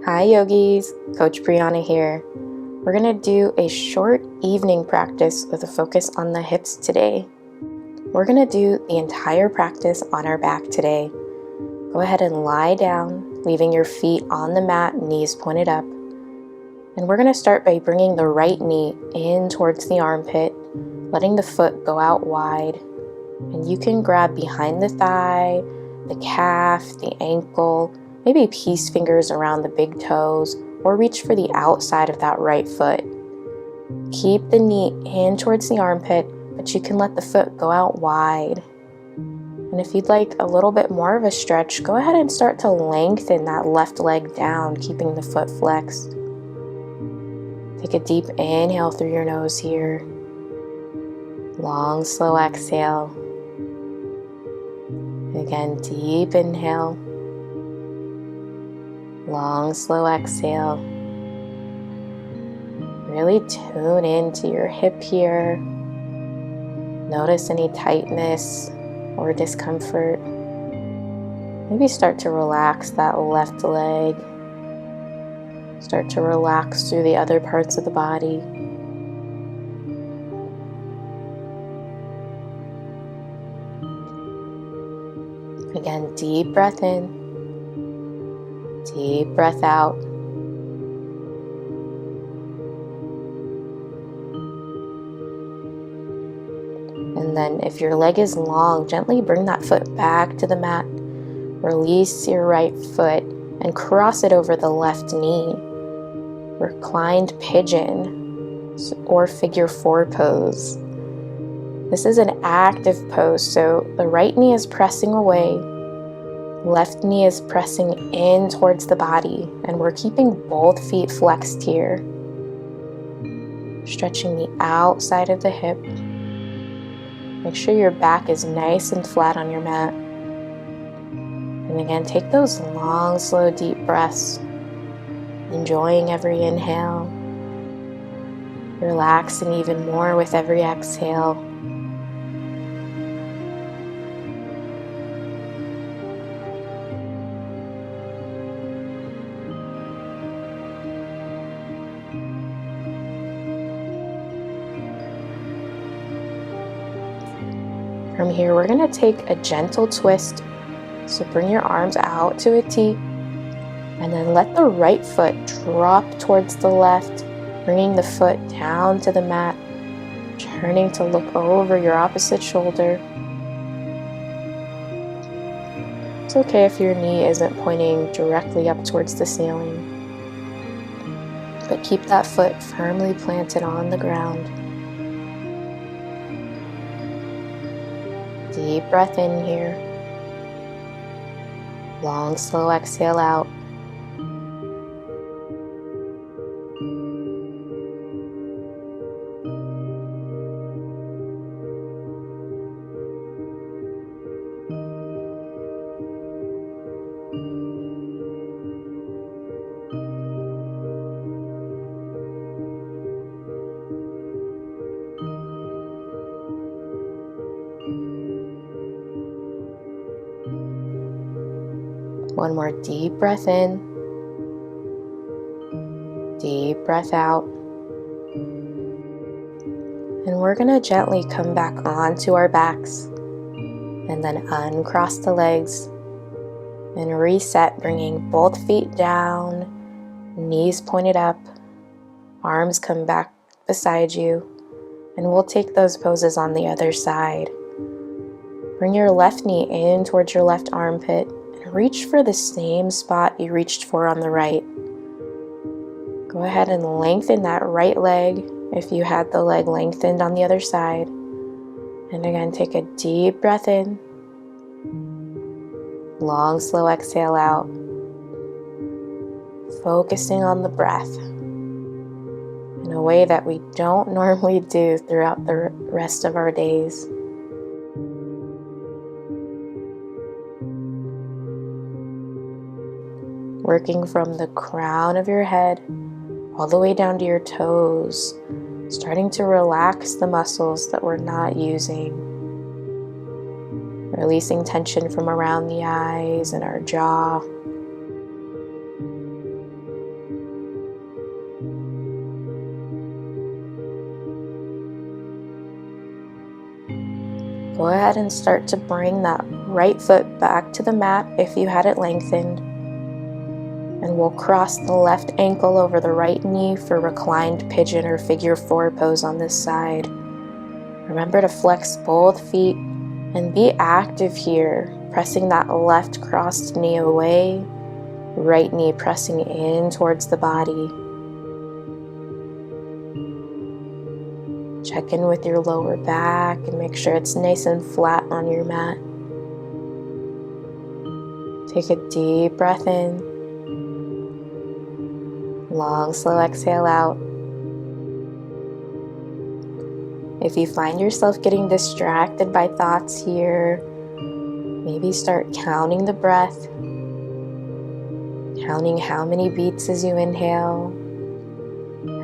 Hi yogis, Coach Brianna here. We're going to do a short evening practice with a focus on the hips today. We're going to do the entire practice on our back today. Go ahead and lie down, leaving your feet on the mat, knees pointed up. And we're going to start by bringing the right knee in towards the armpit, letting the foot go out wide. And you can grab behind the thigh, the calf, the ankle, maybe peace fingers around the big toes, or reach for the outside of that right foot. Keep the knee in towards the armpit, but you can let the foot go out wide. And if you'd like a little bit more of a stretch, go ahead and start to lengthen that left leg down, keeping the foot flexed. Take a deep inhale through your nose here. Long, slow exhale. Again, deep inhale. Long, slow exhale. Really tune into your hip here. Notice any tightness or discomfort. Maybe start to relax that left leg. Start to relax through the other parts of the body. Again, deep breath in. Deep breath out. And then if your leg is long, gently bring that foot back to the mat. Release your right foot and cross it over the left knee. Reclined pigeon or figure 4 pose. This is an active pose, so the right knee is pressing away. Left knee is pressing in towards the body, and we're keeping both feet flexed here. Stretching the outside of the hip. Make sure your back is nice and flat on your mat. And again, take those long, slow, deep breaths. Enjoying every inhale. Relaxing even more with every exhale. From here, we're going to take a gentle twist. So bring your arms out to a T, and then let the right foot drop towards the left, bringing the foot down to the mat, turning to look over your opposite shoulder. It's okay if your knee isn't pointing directly up towards the ceiling, but keep that foot firmly planted on the ground. Deep breath in here. Long, slow exhale out. One more deep breath in. Deep breath out. And we're going to gently come back onto our backs and then uncross the legs and reset, bringing both feet down, knees pointed up, arms come back beside you, and we'll take those poses on the other side. Bring your left knee in towards your left armpit and reach for the same spot you reached for on the right. Go ahead and lengthen that right leg if you had the leg lengthened on the other side. And again, take a deep breath in. Long, slow exhale out. Focusing on the breath in a way that we don't normally do throughout the rest of our days. Working from the crown of your head all the way down to your toes, starting to relax the muscles that we're not using. Releasing tension from around the eyes and our jaw. go ahead and start to bring that right foot back to the mat if you had it lengthened. And we'll cross the left ankle over the right knee for reclined pigeon or figure four pose on this side. Remember to flex both feet and be active here, pressing that left crossed knee away, right knee pressing in towards the body. Check in with your lower back and make sure it's nice and flat on your mat. Take a deep breath in. Long, slow exhale out. If you find yourself getting distracted by thoughts here, maybe start counting the breath, counting how many beats as you inhale,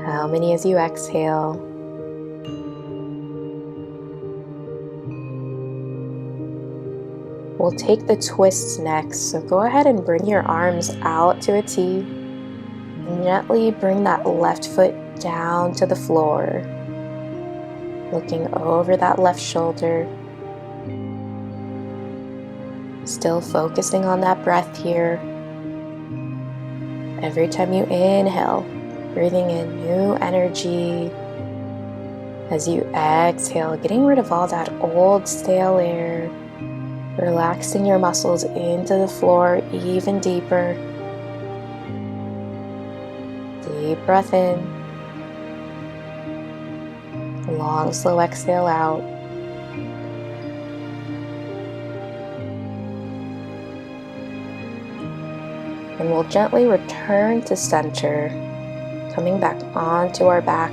how many as you exhale. We'll take the twists next, so go ahead and bring your arms out to a T and gently bring that left foot down to the floor, looking over that left shoulder. Still focusing on that breath here. Every time you inhale, breathing in new energy. As you exhale, getting rid of all that old stale air. Relaxing your muscles into the floor even deeper. Deep breath in. Long, slow exhale out. And we'll gently return to center, coming back onto our back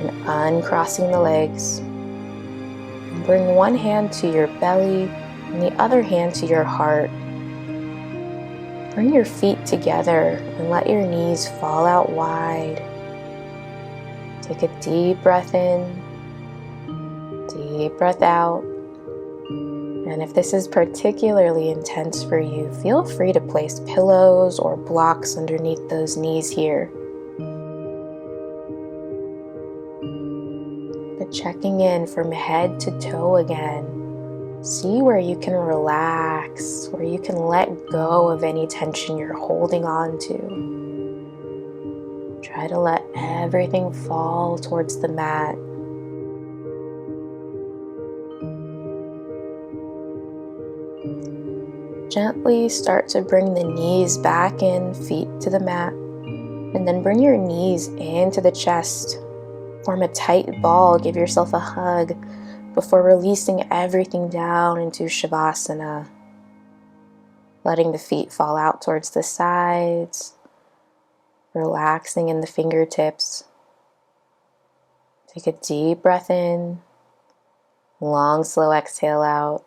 and uncrossing the legs. And bring one hand to your belly and the other hand to your heart. Bring your feet together and let your knees fall out wide. Take a deep breath in, deep breath out. And if this is particularly intense for you, feel free to place pillows or blocks underneath those knees here. But checking in from head to toe again. See where you can relax, where you can let go of any tension you're holding on to. Try to let everything fall towards the mat. Gently start to bring the knees back in, feet to the mat, and then bring your knees into the chest. Form a tight ball, give yourself a hug before releasing everything down into Shavasana. Letting the feet fall out towards the sides, relaxing in the fingertips. Take a deep breath in, long, slow exhale out.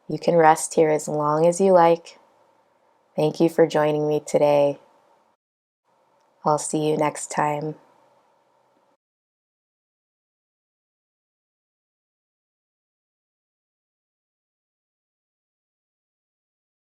You can rest here as long as you like. Thank you for joining me today. I'll see you next time.